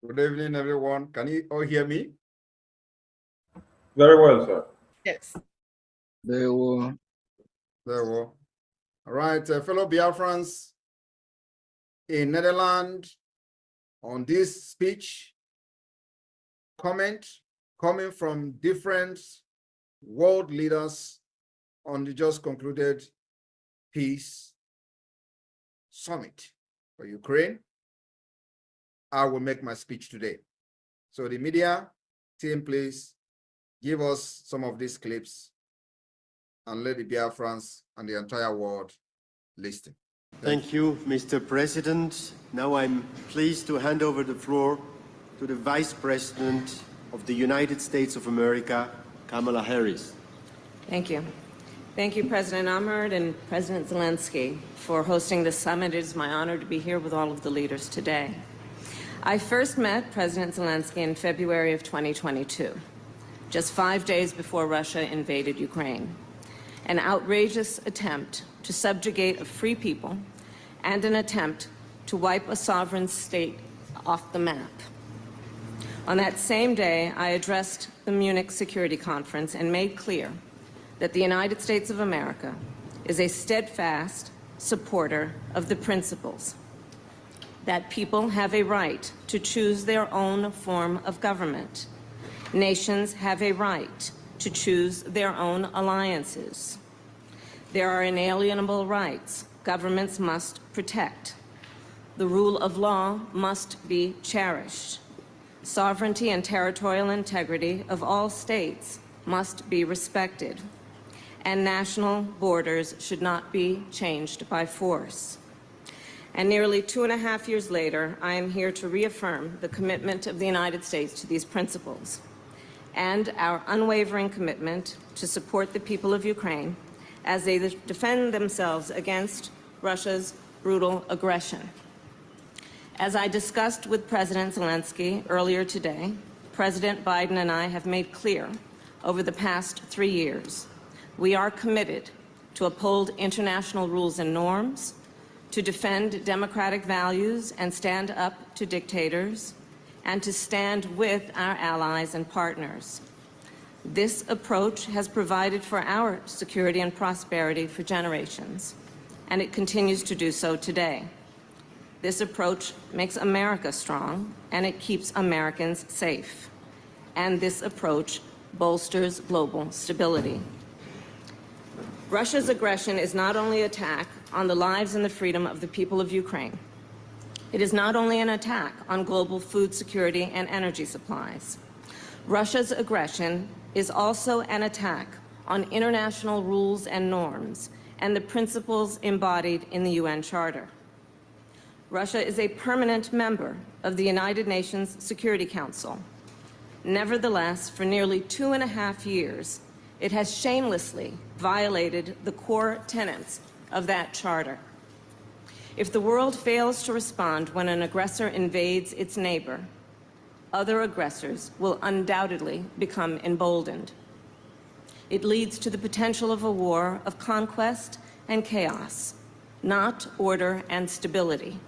Good evening, everyone. Can you all hear me? Very well, sir. Yes. Very well. Very well. All right, fellow Biafrans in Netherlands, on this speech, comment coming from different world leaders on the just concluded peace summit for Ukraine, I will make my speech today. So the media team, please give us some of these clips and let the Biafrans and the entire world listen. Thank you, Mr. President. Now I'm pleased to hand over the floor to the Vice President of the United States of America, Kamala Harris. Thank you. Thank you, President Ahmed and President Zelensky, for hosting this summit. It is my honor to be here with all of the leaders today. I first met President Zelensky in February of 2022, just 5 days before Russia invaded Ukraine. An outrageous attempt to subjugate a free people and an attempt to wipe a sovereign state off the map. On that same day, I addressed the Munich Security Conference and made clear that the United States of America is a steadfast supporter of the principles that people have a right to choose their own form of government. Nations have a right to choose their own alliances. There are inalienable rights governments must protect. The rule of law must be cherished. Sovereignty and territorial integrity of all states must be respected. And national borders should not be changed by force. And nearly 2.5 years later, I am here to reaffirm the commitment of the United States to these principles and our unwavering commitment to support the people of Ukraine as they defend themselves against Russia's brutal aggression. As I discussed with President Zelensky earlier today, President Biden and I have made clear over the past 3 years, we are committed to uphold international rules and norms, to defend democratic values and stand up to dictators, and to stand with our allies and partners. This approach has provided for our security and prosperity for generations, and it continues to do so today. This approach makes America strong, and it keeps Americans safe. And this approach bolsters global stability. Russia's aggression is not only an attack on the lives and the freedom of the people of Ukraine. It is not only an attack on global food security and energy supplies. Russia's aggression is also an attack on international rules and norms and the principles embodied in the UN Charter. Russia is a permanent member of the United Nations Security Council. Nevertheless, for nearly 2.5 years, it has shamelessly violated the core tenets of that charter. If the world fails to respond when an aggressor invades its neighbor, other aggressors will undoubtedly become emboldened. It leads to the potential of a war of conquest and chaos, not order and stability,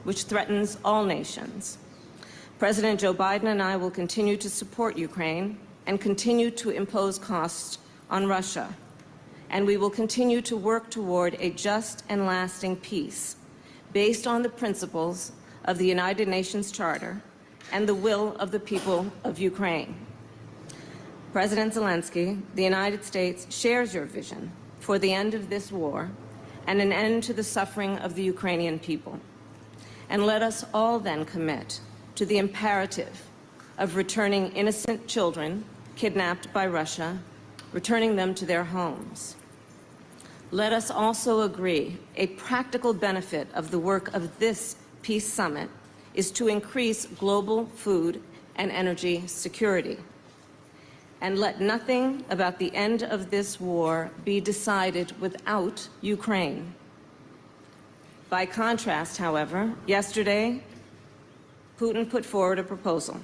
which threatens all nations. President Joe Biden and I will continue to support Ukraine and continue to impose costs on Russia. And we will continue to work toward a just and lasting peace based on the principles of the United Nations Charter and the will of the people of Ukraine. President Zelensky, the United States shares your vision for the end of this war and an end to the suffering of the Ukrainian people. And let us all then commit to the imperative of returning innocent children kidnapped by Russia, returning them to their homes. Let us also agree a practical benefit of the work of this peace summit is to increase global food and energy security. And let nothing about the end of this war be decided without Ukraine. By contrast, however, yesterday, Putin put forward a proposal.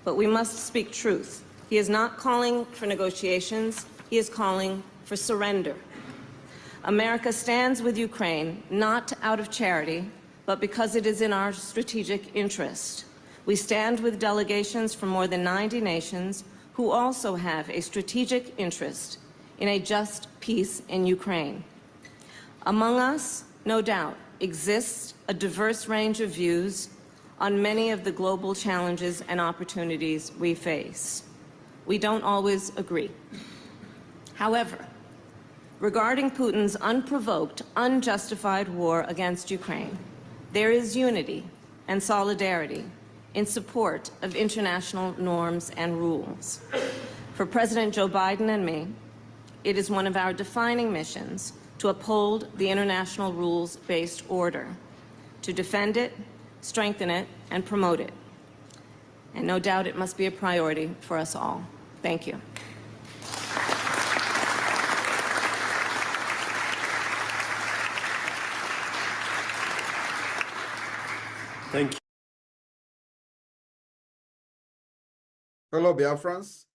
But we must speak truth. He is not calling for negotiations, he is calling for surrender. America stands with Ukraine, not out of charity, but because it is in our strategic interest. We stand with delegations from more than 90 nations who also have a strategic interest in a just peace in Ukraine. Among us, no doubt, exists a diverse range of views on many of the global challenges and opportunities we face. We don't always agree. However, regarding Putin's unprovoked, unjustified war against Ukraine, there is unity and solidarity in support of international norms and rules. For President Joe Biden and me, it is one of our defining missions to uphold the international rules-based order, to defend it, strengthen it, and promote it. And no doubt it must be a priority for us all. Thank you. Thank you. Fellow Biafrans,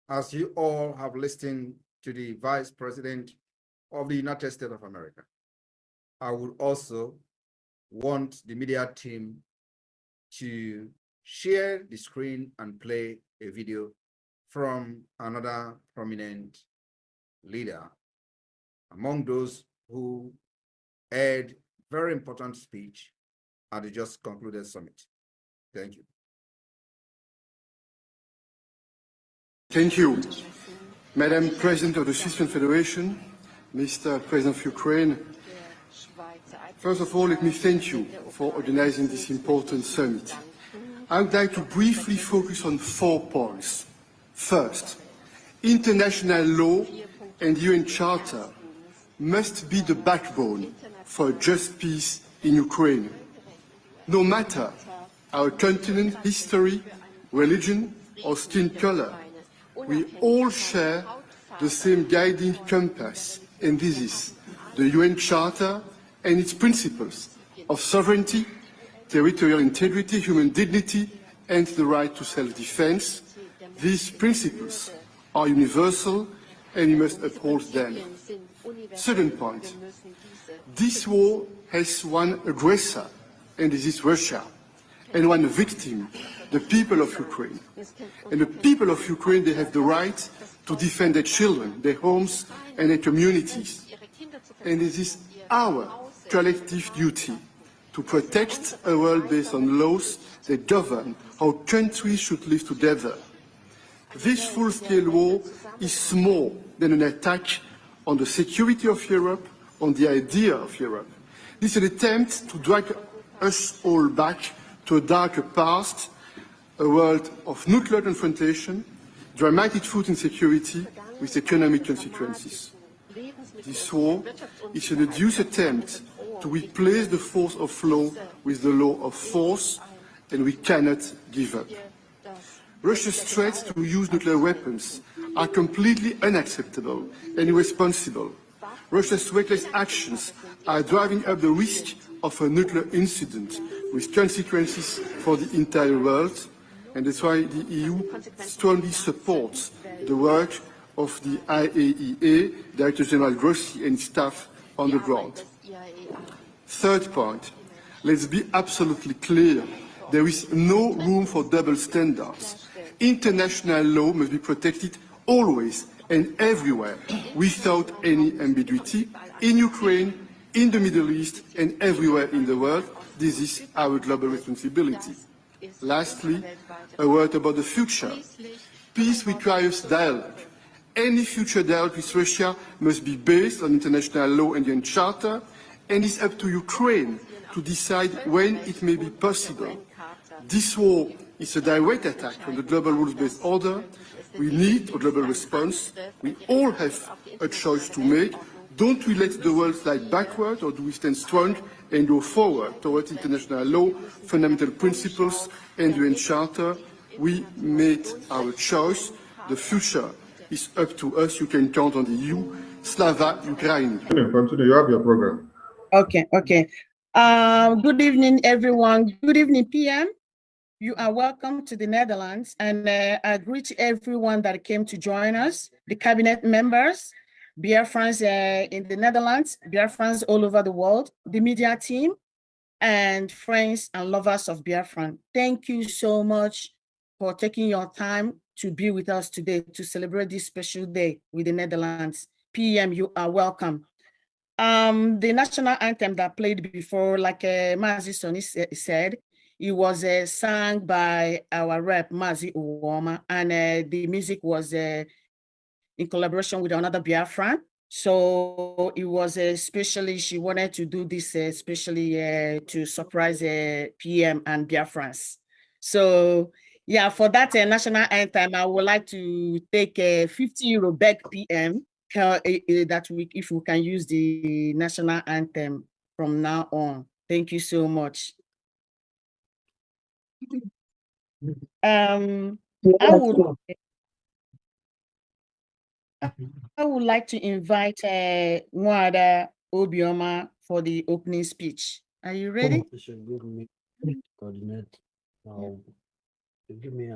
as you all have listened to the Vice President of the United States of America, I would also want the media team to share the screen and play a video from another prominent leader among those who had very important speech at the just concluded summit. Thank you. Thank you, Madam President of the Swiss Federation, Mr. President of Ukraine. First of all, let me thank you for organizing this important summit. I would like to briefly focus on 4 points. First, international law and UN Charter must be the backbone for a just peace in Ukraine. No matter our continent, history, religion, or skin color, we all share the same guiding compass, and this is the UN Charter and its principles of sovereignty, territorial integrity, human dignity, and the right to self-defense. These principles are universal, and we must uphold them. Second point, this war has one aggressor, and this is Russia, and one victim, the people of Ukraine. And the people of Ukraine, they have the right to defend their children, their homes, and their communities. And it is our collective duty to protect a world based on laws that govern how countries should live together. This full-scale war is more than an attack on the security of Europe, on the idea of Europe. This is an attempt to drag us all back to a darker past, a world of nuclear confrontation, dramatic food insecurity with economic consequences. This war is an odious attempt to replace the force of law with the law of force, and we cannot give up. Russia's threats to use nuclear weapons are completely unacceptable and irresponsible. Russia's reckless actions are driving up the risk of a nuclear incident with consequences for the entire world, and that's why the EU strongly supports the work of the IAEA, Director General Grossi and staff on the ground. Third point, let's be absolutely clear. There is no room for double standards. International law must be protected always and everywhere without any ambiguity, in Ukraine, in the Middle East, and everywhere in the world. This is our global responsibility. Lastly, a word about the future. Peace requires dialogue. Any future dialogue with Russia must be based on international law and the UN Charter, and it's up to Ukraine to decide when it may be possible. This war is a direct attack on the global rules-based order. We need a global response. We all have a choice to make. Don't we let the world slide backward, or do we stand strong and go forward towards international law, fundamental principles, and the UN Charter? We made our choice. The future is up to us. You can count on the EU. Slava Ukraini. Continue. You have your program. Okay. Good evening, everyone. Good evening, PM. You are welcome to the Netherlands, and I greet everyone that came to join us, the cabinet members, Biafrans in the Netherlands, Biafrans all over the world, the media team, and friends and lovers of Biafra. Thank you so much for taking your time to be with us today to celebrate this special day with the Netherlands. PM, you are welcome. The national anthem that played before, like Mazi Soni said, it was sung by our rep, Mazi Uwoma, and the music was in collaboration with another Biafran. So it was especially, she wanted to do this especially to surprise PM and Biafrans. So yeah, for that national anthem, I would like to take €50 back PM that week if we can use the national anthem from now on. Thank you so much. I would like to invite Mwada Obioma for the opening speech. Are you ready? Coordinate. Give me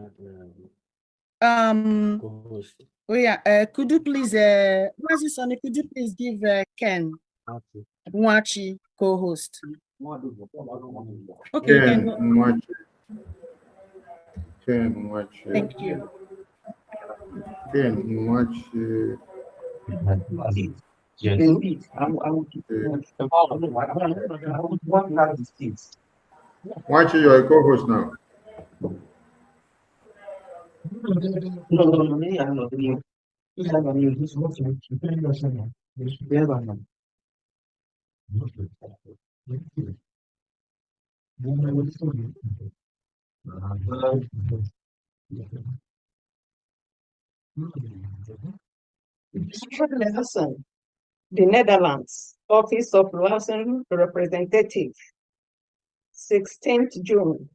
a co-host. Oh yeah, could you please, Mazi Sonny, could you please give Ken Mwachi co-host? Okay, you can go. Ken Mwachi. Thank you. Ken Mwachi. Mwachi, you are a co-host now. The Netherlands, Office of Liaison Representative, 16th June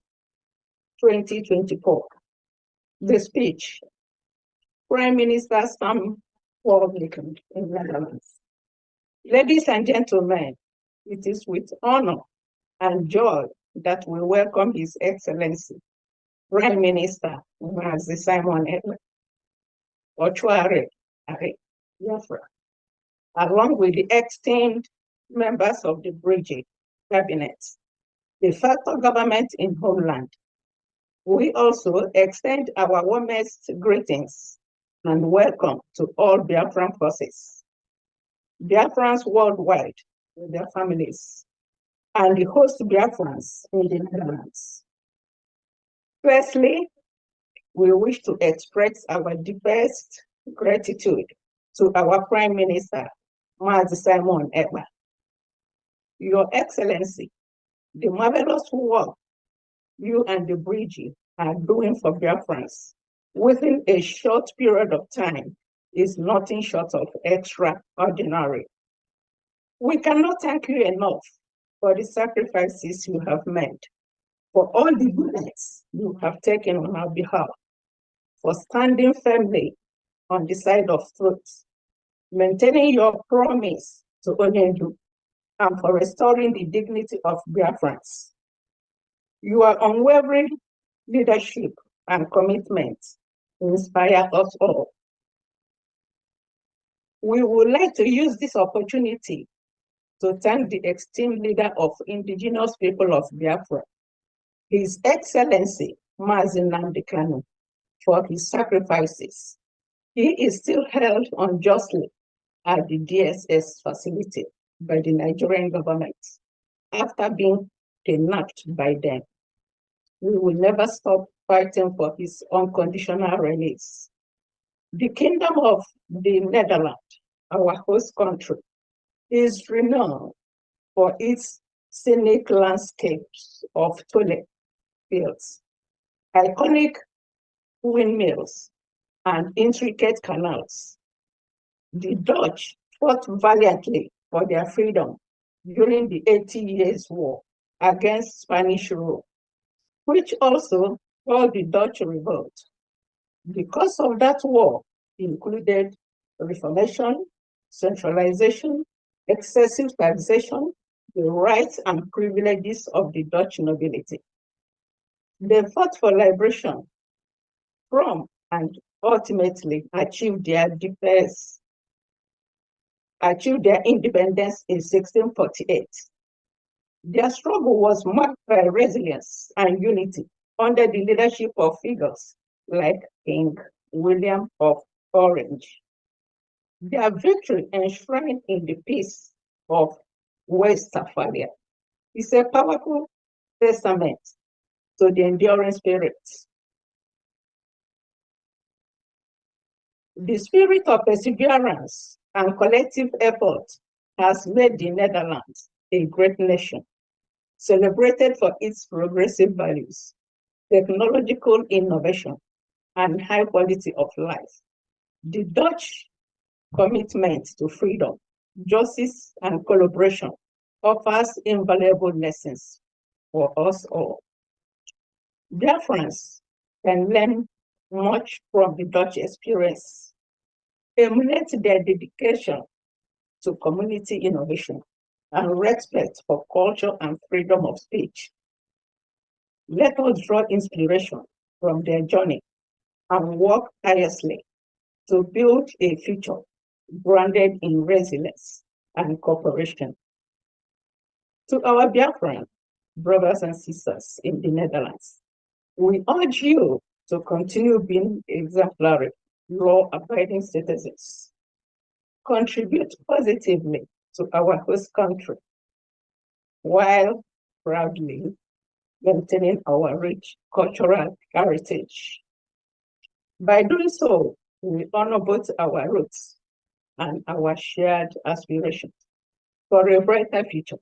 2024. The speech. Prime Minister Sam Worthington in Netherlands. Ladies and gentlemen, it is with honor and joy that we welcome His Excellency, Prime Minister Mazi Simon Ochuare Biafra, along with the esteemed members of the Bridge Cabinet, the federal government in Homeland. We also extend our warmest greetings and welcome to all Biafran forces, Biafrans worldwide with their families, and the host Biafrans in the Netherlands. Firstly, we wish to express our deepest gratitude to our Prime Minister, Mazi Simon Ekpa. Your Excellency, the marvelous work you and the Bridge are doing for Biafrans within a short period of time is nothing short of extraordinary. We cannot thank you enough for the sacrifices you have made, for all the goodness you have taken on our behalf, for standing firmly on the side of truth, maintaining your promise to Onyendu, and for restoring the dignity of Biafrans. Your unwavering leadership and commitment inspire us all. We would like to use this opportunity to thank the esteemed leader of indigenous people of Biafra, His Excellency Mazi Nnamdi Kanu, for his sacrifices. He is still held unjustly at the DSS facility by the Nigerian government after being kidnapped by them. We will never stop fighting for his unconditional release. The Kingdom of the Netherlands, our host country, is renowned for its scenic landscapes of tulip fields, iconic windmills, and intricate canals. The Dutch fought valiantly for their freedom during the 80 Years' War against Spanish rule, which also called the Dutch Revolt. Because of that war included reformation, centralization, excessive taxation, the rights and privileges of the Dutch nobility. They fought for liberation from and ultimately achieved their independence in 1648. Their struggle was marked by resilience and unity under the leadership of figures like King William of Orange. Their victory enshrined in the peace of Westphalia is a powerful testament to the enduring spirit. The spirit of perseverance and collective effort has made the Netherlands a great nation, celebrated for its progressive values, technological innovation, and high quality of life. The Dutch commitment to freedom, justice, and collaboration offers invaluable lessons for us all. Biafrans can learn much from the Dutch experience, emulate their dedication to community innovation and respect for culture and freedom of speech. Let us draw inspiration from their journey and work tirelessly to build a future grounded in resilience and cooperation. To our Biafran brothers and sisters in the Netherlands, we urge you to continue being exemplary, law-abiding citizens. Contribute positively to our host country while proudly maintaining our rich cultural heritage. By doing so, we honor both our roots and our shared aspirations for a brighter future.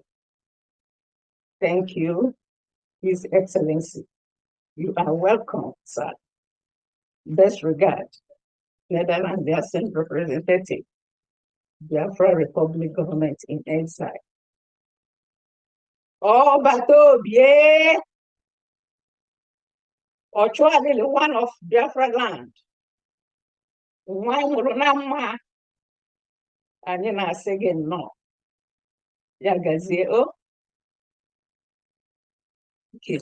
Thank you, His Excellency. You are welcome, sir. Best regard, Netherlands Basin representative, Biafra Republic government in exile. Oh, Batobie, Ochoadili, one of Biafra land. Nwa anyị na-asị gị nnọọ. Ya gazie o. Okay.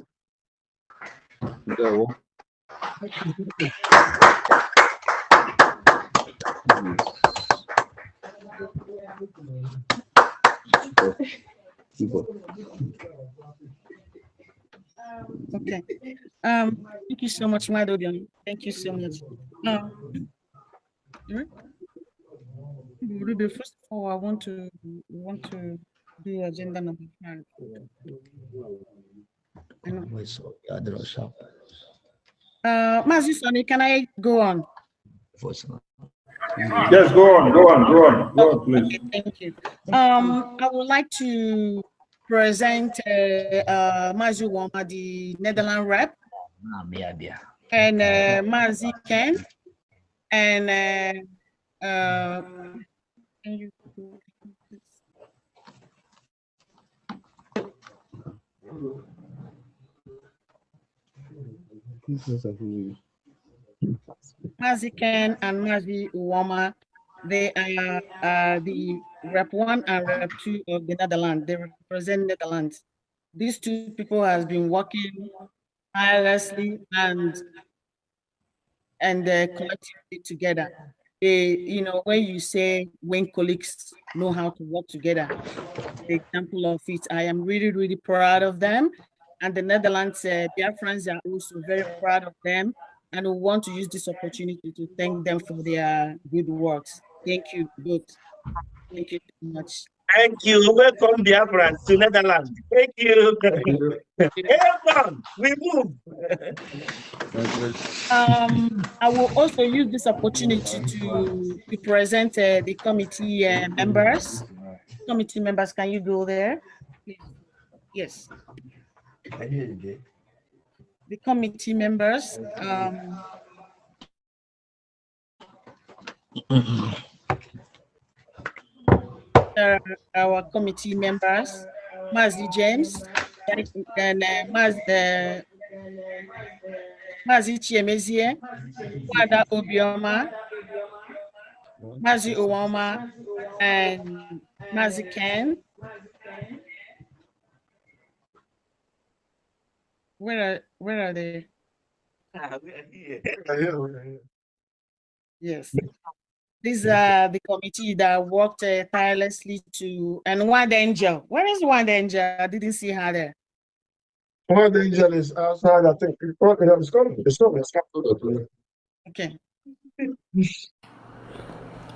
Go. Okay. Thank you so much, Madodion. Thank you so much. First of all, I want to do agenda number 5. Mazi Sonny, can I go on? Yes, go on, please. Okay, thank you. I would like to present Mazi Woma, the Netherlands rep, and Mazi Ken, and can you go, Mazi Ken and Mazi Woma, they are the Rep 1 and Rep 2 of the Netherlands. They represent Netherlands. These two people has been working tirelessly and collectively together. When you say when colleagues know how to work together, the example of it, I am really, really proud of them. And the Netherlands, their friends are also very proud of them. And we want to use this opportunity to thank them for their good works. Thank you both. Thank you so much. Thank you. Welcome, Biafra, to Netherlands. Thank you. Everyone, we move. I will also use this opportunity to present the committee members. Committee members, can you go there? Yes. The committee members. Our committee members, Mazi James, and Mazi Chiemezie, Wada Obioma, Mazi Owama, and Mazi Ken. Where are they? Yes. These are the committee that worked tirelessly to, and one angel. Where is one angel? I didn't see her there. One angel is outside, I think. It's coming. Okay.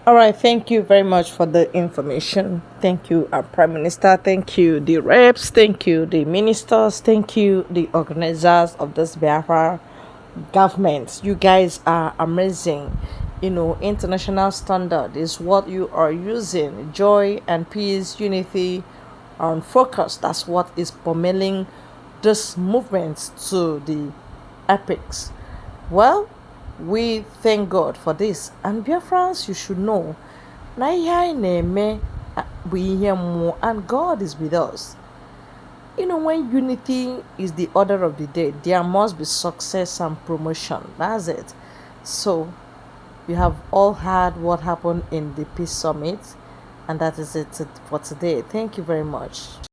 All right, thank you very much for the information. Thank you, our Prime Minister. Thank you, the reps. Thank you, the ministers. Thank you, the organizers of this Biafra government. You guys are amazing. You know, international standard is what you are using. Joy and peace, unity, and focus. That's what is propelling this movement to the epics. Well, we thank God for this. And Biafrans, you should know, na ihe anyị na-eme bụ ihe mmụọ, and God is with us. You know, when unity is the order of the day, there must be success and promotion. That's it. So, you have all heard what happened in the Peace Summit, and that is it for today. Thank you very much.